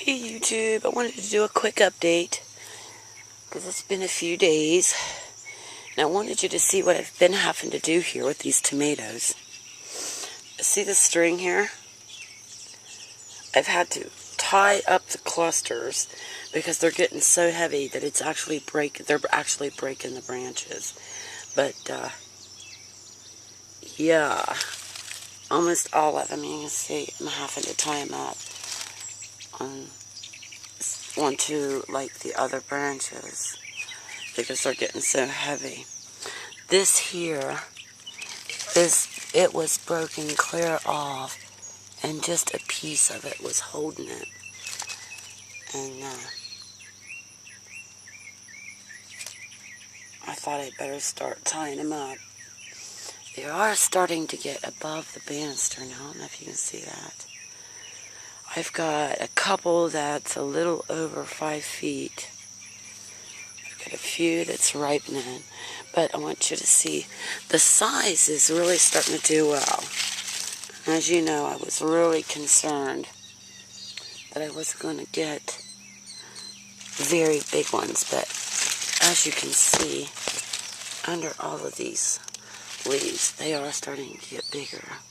Hey YouTube, I wanted to do a quick update because it's been a few days and I wanted you to see what I've been having to do here with these tomatoes. See the string here? I've had to tie up the clusters because they're getting so heavy that it's actually they're actually breaking the branches. But yeah, almost all of them, you can see I'm having to tie them up onto like the other branches because they're getting so heavy. This here it was broken clear off and just a piece of it was holding it. And I thought I'd better start tying them up. They are starting to get above the banister now. I don't know if you can see that. I've got a couple that's a little over 5 feet. I've got a few that's ripening. But I want you to see the size is really starting to do well. As you know, I was really concerned that I was going to get very big ones. But as you can see, under all of these leaves, they are starting to get bigger.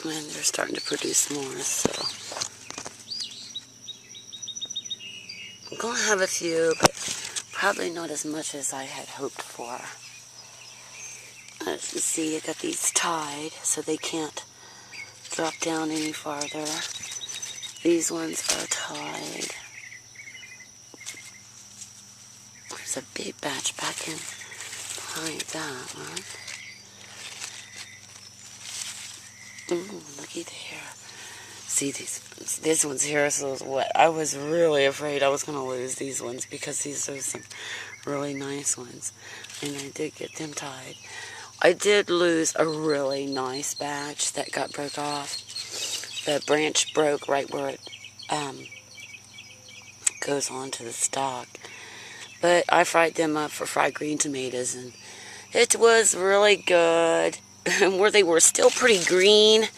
And they're starting to produce more, so I'm going to have a few, but probably not as much as I had hoped for. As you see, I got these tied so they can't drop down any farther. These ones are tied. There's a big batch back in behind that one. Looky there. See, these ones here are so wet. I was really afraid I was going to lose these ones because these are some really nice ones. And I did get them tied. I did lose a really nice batch that got broke off. The branch broke right where it goes onto the stalk. But I fried them up for fried green tomatoes and it was really good. Where they were still pretty green,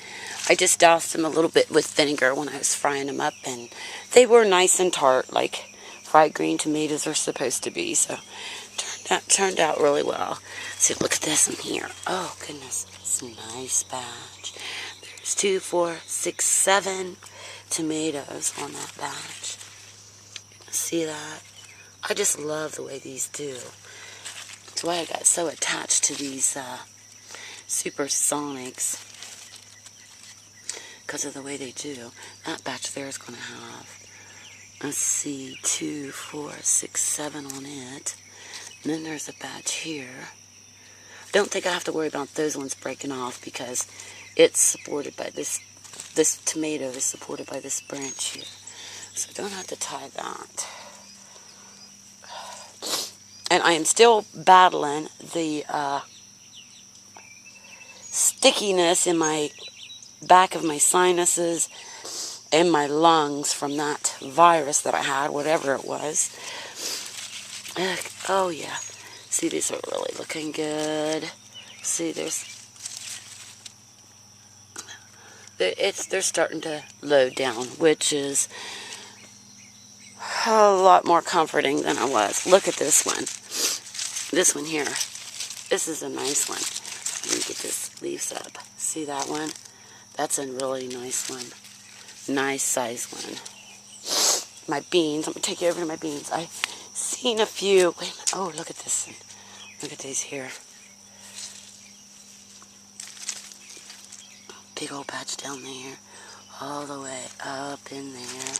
I just doused them a little bit with vinegar when I was frying them up, and they were nice and tart, like fried green tomatoes are supposed to be. So turned out really well. See, look at this one here. Oh goodness, it's a nice batch. There's 2, 4, 6, 7 tomatoes on that batch. See that? I just love the way these do. That's why I got so attached to these Supersonics, because of the way they do. That batch there is going to have, let's see, 2, 4, 6, 7 on it. And then there's a batch here. Don't think I have to worry about those ones breaking off because it's supported by this tomato is supported by this branch here. So don't have to tie that. And I am still battling the stickiness in my back of my sinuses and my lungs from that virus that I had, whatever it was. Oh yeah, see, these are really looking good. See, they're starting to load down, which is a lot more comforting than I was. Look at this one. This one here. This is a nice one. Let me get this leaves up. See that one? That's a really nice one. Nice size one. My beans. I'm going to take you over to my beans. I've seen a few. Wait a minute. Oh, look at this one. Look at these here. Big old patch down there. All the way up in there.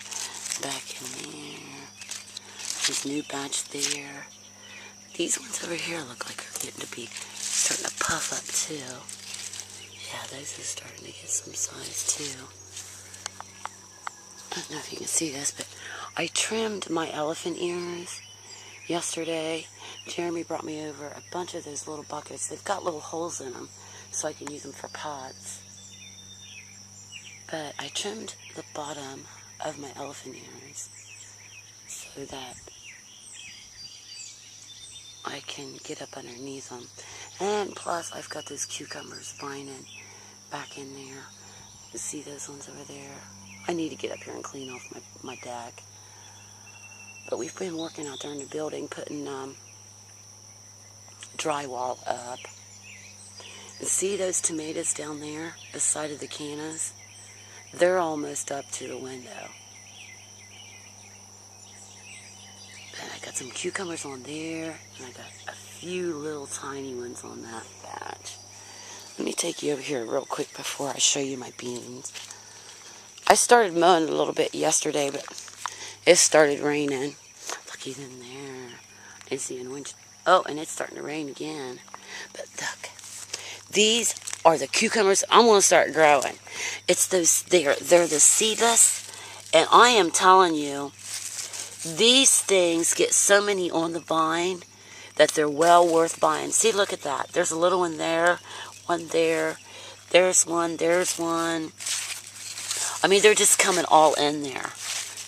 Back in there. This new batch there. These ones over here look like they're getting to be starting to puff up too. Yeah, those are starting to get some size too. I don't know if you can see this, but I trimmed my elephant ears yesterday. Jeremy brought me over a bunch of those little buckets. They've got little holes in them, so I can use them for pots. But I trimmed the bottom of my elephant ears so that I can get up underneath them. And plus, I've got those cucumbers vining back in there. You see those ones over there? I need to get up here and clean off my deck. But we've been working out there in the building, putting drywall up. And see those tomatoes down there, the side of the cannas? They're almost up to the window. And I got some cucumbers on there, and I got a few little tiny ones on that patch. Let me take you over here real quick before I show you my beans. I started mowing a little bit yesterday, but it started raining. Look, he's in there. I see an orange. Oh, and it's starting to rain again. But look, these are the cucumbers I'm going to start growing. It's those, they're the seedless, and I am telling you, these things get so many on the vine that they're well worth buying. See, look at that. There's a little one there, one there. There's one, there's one. I mean, they're just coming all in there.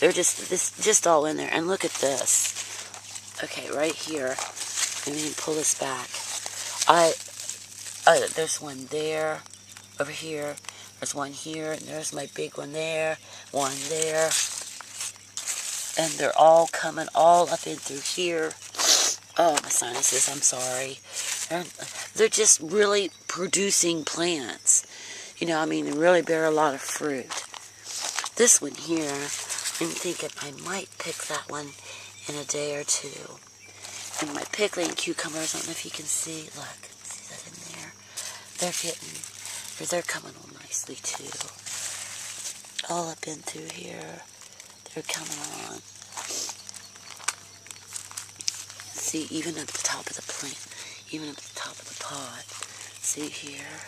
They're just all in there. And look at this. Okay, right here. Let me pull this back. There's one there, over here. There's one here, and there's my big one there, one there. And they're all coming all up in through here. Oh, my sinuses, I'm sorry. They're just really producing plants. You know, I mean, they really bear a lot of fruit. This one here, I'm thinking I might pick that one in a day or two. And my pickling cucumbers, I don't know if you can see. Look, see that in there? They're coming on nicely too. All up in through here. They're coming on. See, even at the top of the plant, even at the top of the pot. See here?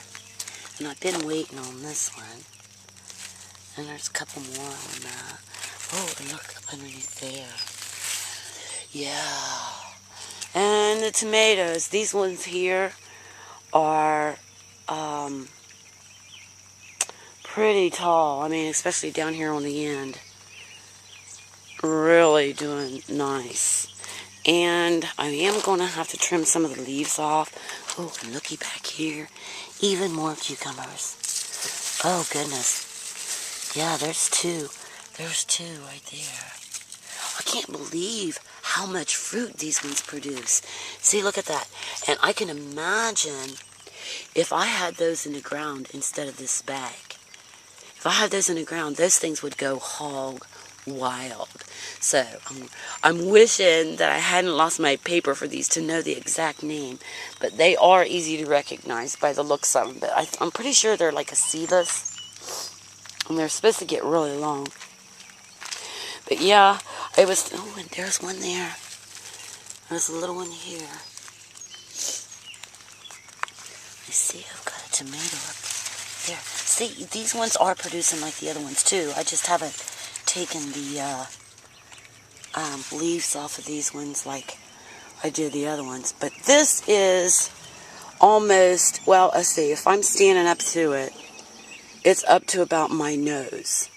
And I've been waiting on this one. And there's a couple more on that. Oh, and look up underneath there. Yeah. And the tomatoes, these ones here are pretty tall. I mean, especially down here on the end. Really doing nice. And I am going to have to trim some of the leaves off. Oh, and looky back here. Even more cucumbers. Oh, goodness. Yeah, there's two. There's two right there. I can't believe how much fruit these ones produce. See, look at that. And I can imagine if I had those in the ground instead of this bag. If I had those in the ground, those things would go hog wild. So I'm wishing that I hadn't lost my paper for these to know the exact name. But they are easy to recognize by the looks of them. But I'm pretty sure they're like a seedless. And they're supposed to get really long. But yeah, it was, oh, and there's one there. There's a little one here. I see I've got a tomato up there. See, these ones are producing like the other ones too. I just haven't taken the leaves off of these ones like I did the other ones. But this is almost, well, let's see, if I'm standing up to it, it's up to about my nose.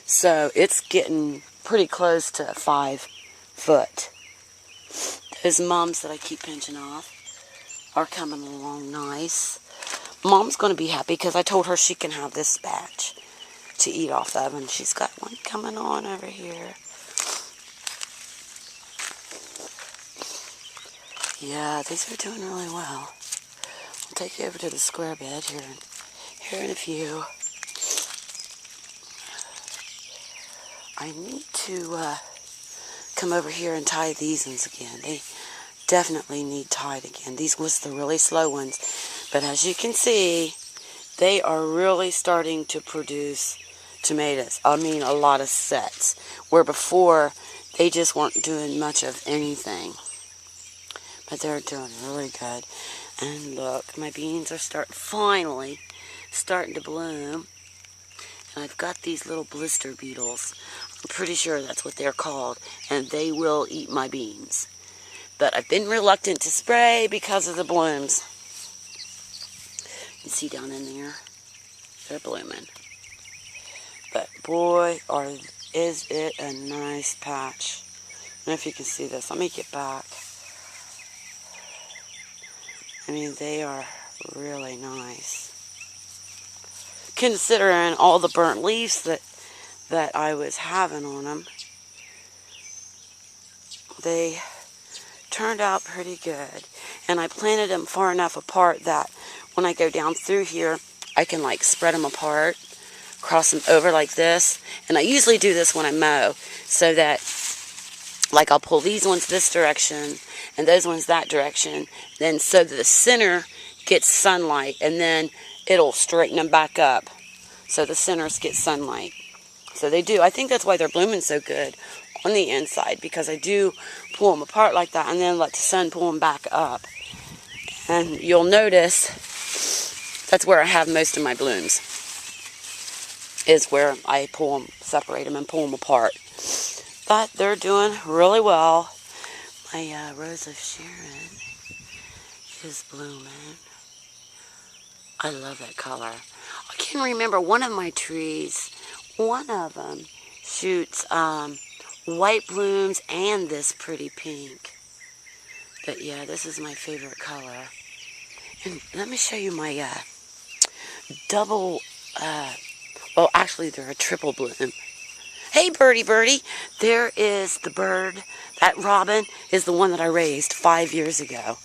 So it's getting pretty close to 5 foot. Those mums that I keep pinching off are coming along nice. Mom's going to be happy because I told her she can have this batch to eat off of, and she's got one coming on over here. Yeah, these are doing really well. I'll take you over to the square bed here in a few. I need to come over here and tie these ones again. They definitely need tied again. These was the really slow ones. But as you can see, they are really starting to produce tomatoes. I mean, a lot of sets. Where before, they just weren't doing much of anything. But they're doing really good. And look, my beans are finally starting to bloom. And I've got these little blister beetles. I'm pretty sure that's what they're called. And they will eat my beans. But I've been reluctant to spray because of the blooms. You can see down in there, they're blooming. But boy, is it a nice patch. I don't know if you can see this. Let me get back. I mean, they are really nice. considering all the burnt leaves that I was having on them. They turned out pretty good. And I planted them far enough apart that when I go down through here, I can like spread them apart, cross them over like this. And I usually do this when I mow, so that like I'll pull these ones this direction and those ones that direction, then so that the center gets sunlight, and then it'll straighten them back up so the centers get sunlight. So they do. I think that's why they're blooming so good on the inside, because I do pull them apart like that and then let the sun pull them back up. And you'll notice that's where I have most of my blooms, is where I pull them, separate them and pull them apart. But they're doing really well. My Rose of Sharon is blooming. I love that color. I can remember one of my trees, one of them shoots white blooms and this pretty pink. But yeah, this is my favorite color. And let me show you my double, well actually they're a triple bloom. Hey birdie birdie, there is the bird. That robin is the one that I raised 5 years ago.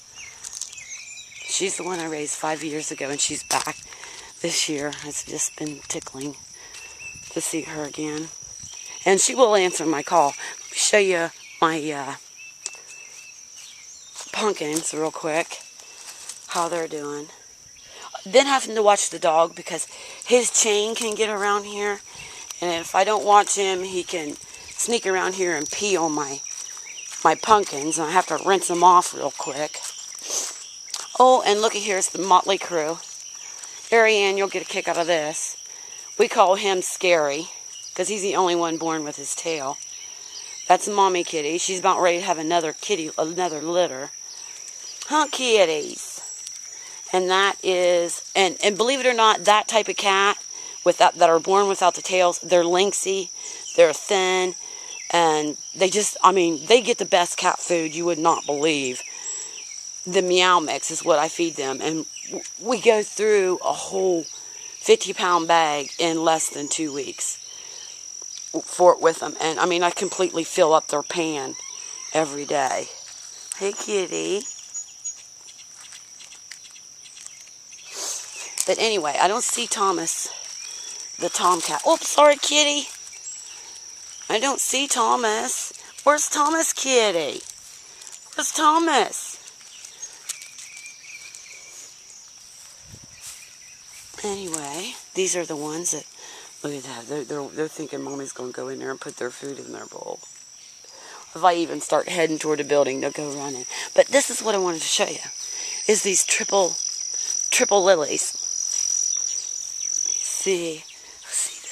She's the one I raised 5 years ago, and she's back this year. It's just been tickling to see her again. And she will answer my call. Let me show you my pumpkins real quick, how they're doing. Then having to watch the dog because his chain can get around here. And if I don't watch him, he can sneak around here and pee on my pumpkins. And I have to rinse them off real quick. Oh, and look at here, it's the Motley Crew. Ariane, you'll get a kick out of this. We call him Scary, because he's the only one born with his tail. That's Mommy Kitty. She's about ready to have another kitty, another litter. Huh, kitties? And that is, and believe it or not, that type of cat that are born without the tails, they're lynxy, they're thin, and they just, I mean, they get the best cat food you would not believe. The Meow Mix is what I feed them, and we go through a whole 50-pound bag in less than 2 weeks with them. And I mean, I completely fill up their pan every day. Hey kitty. But anyway, I don't see Thomas, the tomcat. Oops, sorry kitty. I don't see Thomas. Where's Thomas, kitty? Where's Thomas? Anyway, these are the ones that, look at that, they're thinking Mommy's going to go in there and put their food in their bowl. If I even start heading toward the building, they'll go running. But this is what I wanted to show you, is these triple lilies. See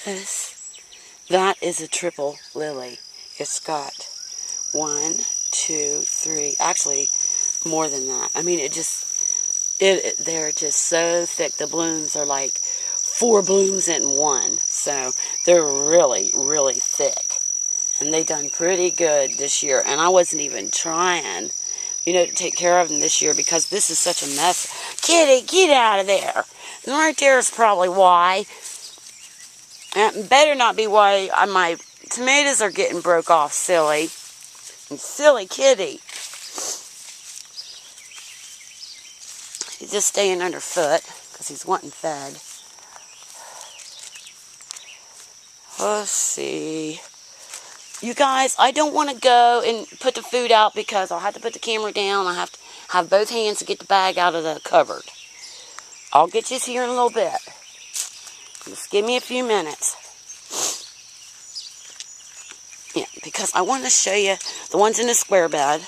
this? That is a triple lily. It's got 1, 2, 3, actually more than that. I mean, they're just so thick. The blooms are like 4 blooms in one. So they're really, really thick. And they done pretty good this year. And I wasn't even trying, to take care of them this year because this is such a mess. Kitty, get out of there. And right there is probably why. And it better not be why my tomatoes are getting broke off, silly. And silly kitty. He's just staying underfoot because he's wanting fed. Let's see. You guys, I don't want to go and put the food out because I'll have to put the camera down. I have to have both hands to get the bag out of the cupboard. I'll get you here in a little bit. Just give me a few minutes. Yeah, because I want to show you the ones in the square bed.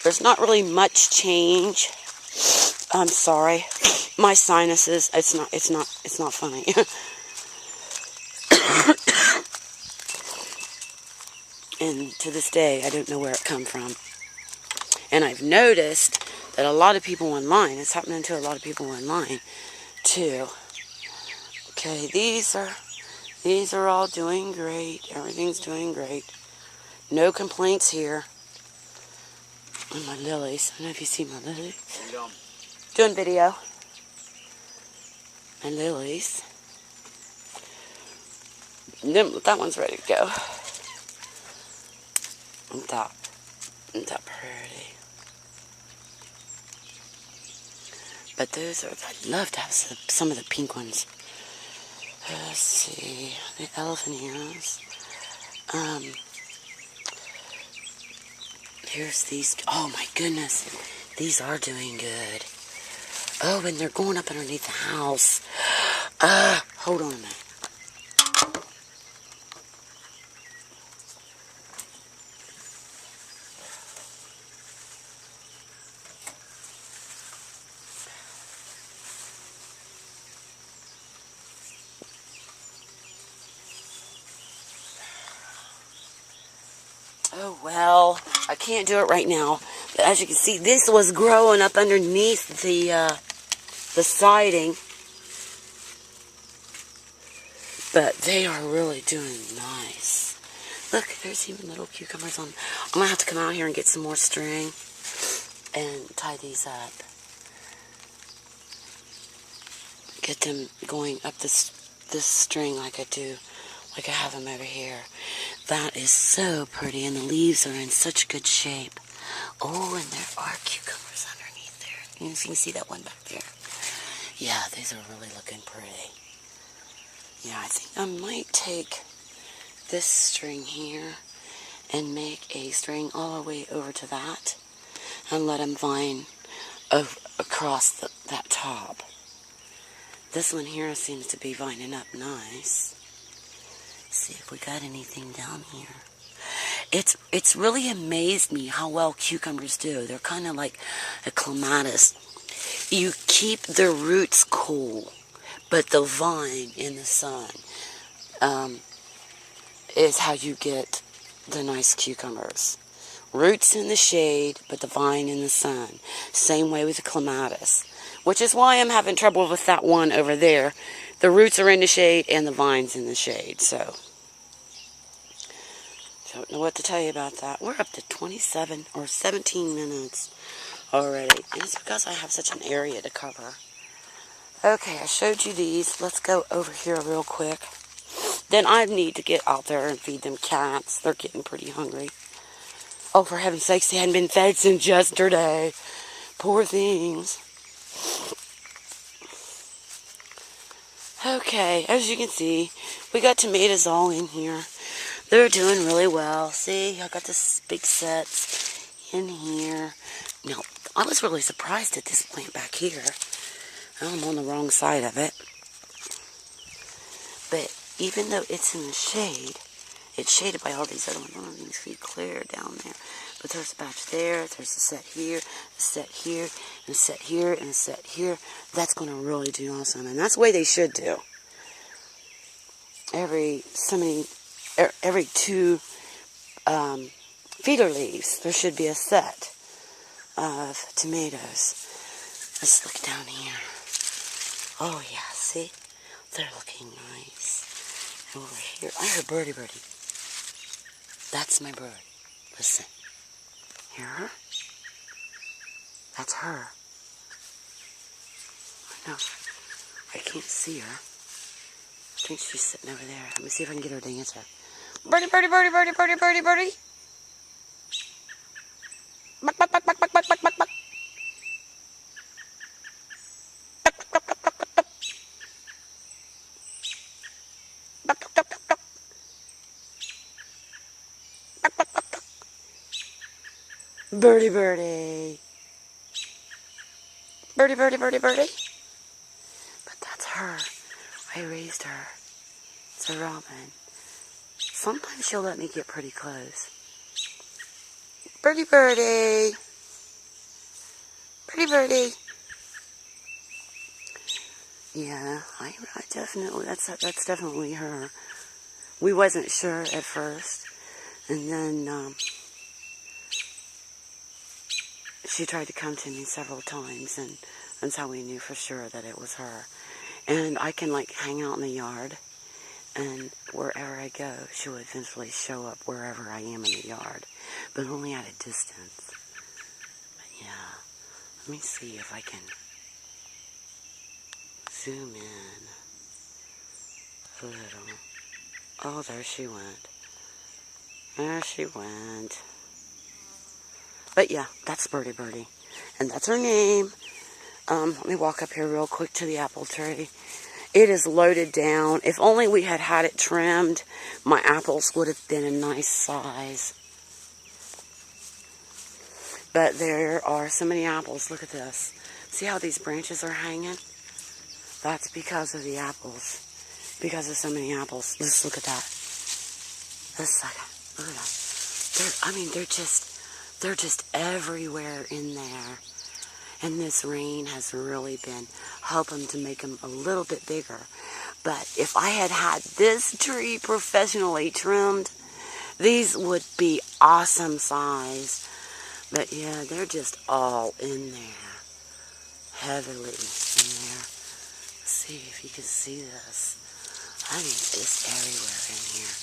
There's not really much change. I'm sorry. My sinuses, it's not funny. And to this day, I don't know where it come from. And I've noticed that a lot of people online, it's happening to a lot of people online, too. Okay, these are all doing great. Everything's doing great. No complaints here. And my lilies. I don't know if you see my lilies. Doing video. And lilies. That one's ready to go. Isn't that pretty? But those are, I'd love to have some of the pink ones. Let's see, the elephant ears. Here's these. Oh my goodness, these are doing good. Oh, and they're going up underneath the house. Hold on a minute. Oh, well, I can't do it right now. But as you can see, this was growing up underneath the siding. But they are really doing nice. Look, there's even little cucumbers on. I'm going to have to come out here and get some more string and tie these up. Get them going up this string like I do. Like I have them over here. That is so pretty, and the leaves are in such good shape. Oh, and there are cucumbers underneath there. You can see that one back there. Yeah, these are really looking pretty. Yeah, I think I might take this string here and make a string all the way over to that and let them vine across that top. This one here seems to be vining up nice. See if we got anything down here. It's really amazed me how well cucumbers do. They're kind of like a clematis. You keep the roots cool, but the vine in the sun is how you get the nice cucumbers. Roots in the shade, but the vine in the sun. Same way with the clematis, which is why I'm having trouble with that one over there. The roots are in the shade and the vine's in the shade, so don't know what to tell you about that. We're up to 27 or 17 minutes already, and it's because I have such an area to cover. Okay, I showed you these. Let's go over here real quick. Then I need to get out there and feed them cats. They're getting pretty hungry. Oh, for heaven's sakes, they hadn't been fed since yesterday. Poor things. Okay, as you can see, we got tomatoes all in here. They're doing really well. See, I got this big sets in here. Now, I was really surprised at this plant back here. I'm on the wrong side of it. But even though it's in the shade, it's shaded by all these other ones. I don't even see clear down there. But there's a batch there, there's a set here, a set here, and a set here, and a set here. That's going to really do awesome. And that's the way they should do. Every two feeder leaves, there should be a set of tomatoes. Let's look down here. Oh yeah, see? They're looking nice. And over here, I heard birdie. That's my bird. Listen. Hear her? That's her. I know. I can't see her. I think she's sitting over there. Let me see if I can get her to answer. Birdie. Buck. Birdie. Birdie. But that's her. I raised her. It's a robin. Sometimes she'll let me get pretty close. Birdie. Yeah, I definitely, that's definitely her. We wasn't sure at first, and then she tried to come to me several times, and that's how we knew for sure that it was her. And I can like hang out in the yard, and wherever I go, she will eventually show up wherever I am in the yard, but only at a distance. But yeah, let me see if I can zoom in a little. Oh, there she went. There she went. But yeah, that's Birdie Birdie. And that's her name. Let me walk up here real quick to the apple tree. It is loaded down. If only we had had it trimmed, my apples would have been a nice size. But there are so many apples. Look at this. See how these branches are hanging? That's because of the apples. Because of so many apples. Just look at that. Just a second. Look at that. They're just everywhere in there. And this rain has really been helping to make them a little bit bigger. But if I had had this tree professionally trimmed, these would be awesome size. But yeah, they're just all in there. Heavily in there. Let's see if you can see this. I mean, it's everywhere in here.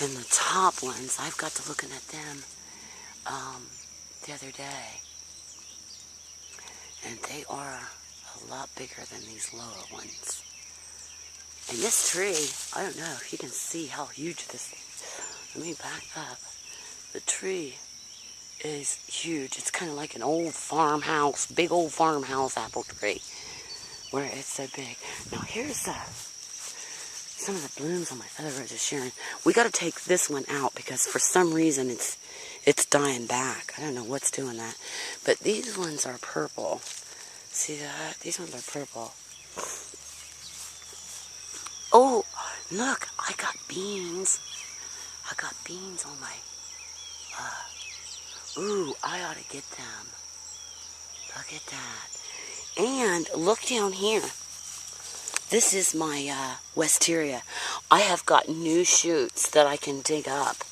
And the top ones, I've got to looking at them the other day. And they are a lot bigger than these lower ones. And this tree, I don't know if you can see how huge this is. Let me back up. The tree is huge. It's kind of like an old farmhouse, big old farmhouse apple tree, where it's so big. Now here's some of the blooms on my other roses, Sharon. We got to take this one out because for some reason it's dying back. I don't know what's doing that. But these ones are purple. See that? These ones are purple. Oh, look, I got beans. I got beans on my... ooh, I ought to get them. Look at that. And look down here. This is my wisteria. I have got new shoots that I can dig up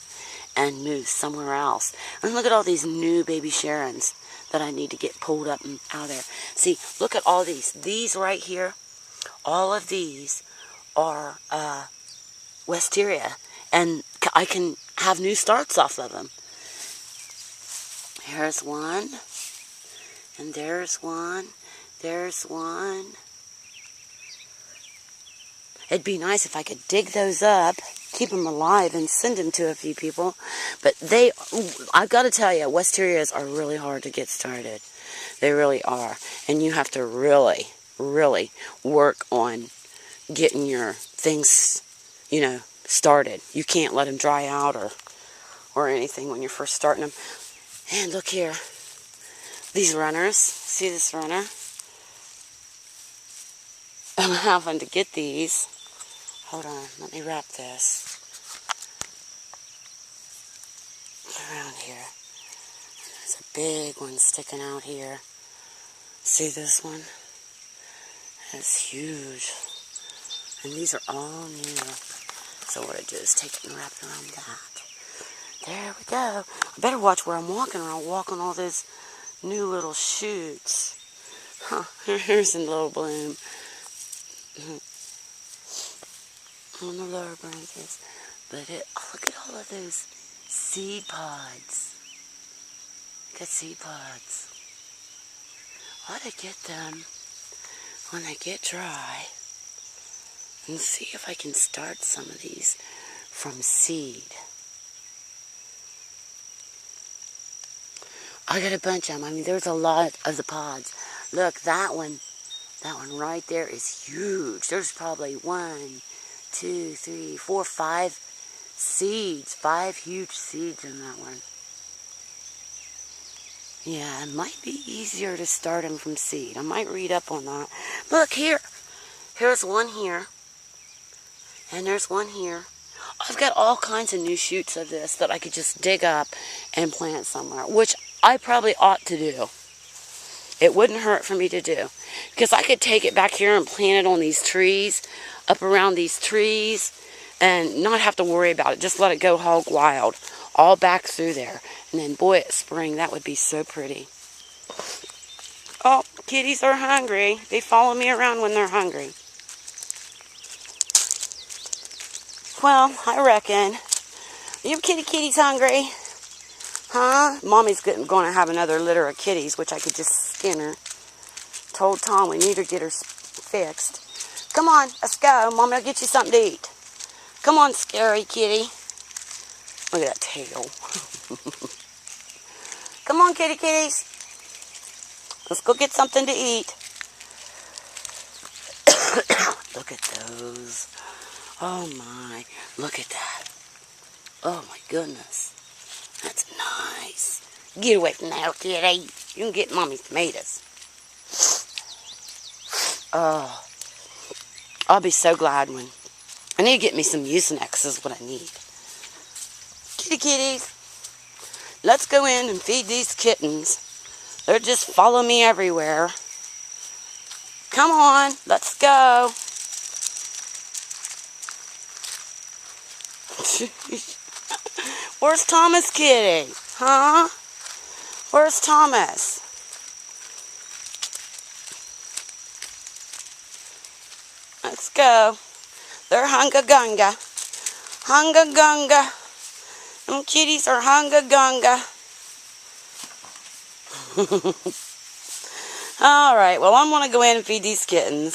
and move somewhere else. And look at all these new baby Sharons that I need to get pulled up and out of there. See, look at all these. These right here, all of these are wisteria. And I can have new starts off of them. Here's one. And there's one. There's one. It'd be nice if I could dig those up, keep them alive, and send them to a few people. But I've got to tell you, wisterias are really hard to get started. They really are. And you have to really, really work on getting your things, started. You can't let them dry out or anything when you're first starting them. And look here. These runners. See this runner? I'm having to get these. Hold on, let me wrap this around here. There's a big one sticking out here. See this one? It's huge. And these are all new. So what I do is take it and wrap it around that. There we go. I better watch where I'm walking, or I'll walk on all those new little shoots. Huh, here's a little bloom. On the lower branches. But look at all of those seed pods. Look at seed pods. I ought to get them when they get dry and see if I can start some of these from seed. I got a bunch of them. I mean, there's a lot of the pods. Look, that one right there is huge. There's probably 1, 2, 3, 4, 5 seeds. 5 huge seeds in that one. Yeah, it might be easier to start them from seed. I might read up on that. Look here. Here's one here. And there's one here. I've got all kinds of new shoots of this that I could just dig up and plant somewhere, which I probably ought to do. It wouldn't hurt for me to do. Because I could take it back here and plant it on these trees, up around these trees, and not have to worry about it. Just let it go hog wild, all back through there. And then, boy, at spring, that would be so pretty. Oh, kitties are hungry. They follow me around when they're hungry. Well, I reckon. Your kitty's hungry? Huh? Mommy's going to have another litter of kitties, which I could just skin her. Told Tom we need to get her fixed. Come on, let's go. Mommy will get you something to eat. Come on, scary kitty. Look at that tail. Come on, kitty kitties. Let's go get something to eat. Look at those. Oh my. Look at that. Oh my goodness. That's nice. Get away from that, kitty. You can get Mommy's tomatoes. Oh. I'll be so glad when... I need to get me some Mucinex is what I need. Kitty kitties. Let's go in and feed these kittens. They're just follow me everywhere. Come on, let's go. Where's Thomas kitty? Huh? Where's Thomas? Let's go. They're hunga gunga. Hunga gunga. Them kitties are hunga gunga. Alright, well I'm going to go in and feed these kittens.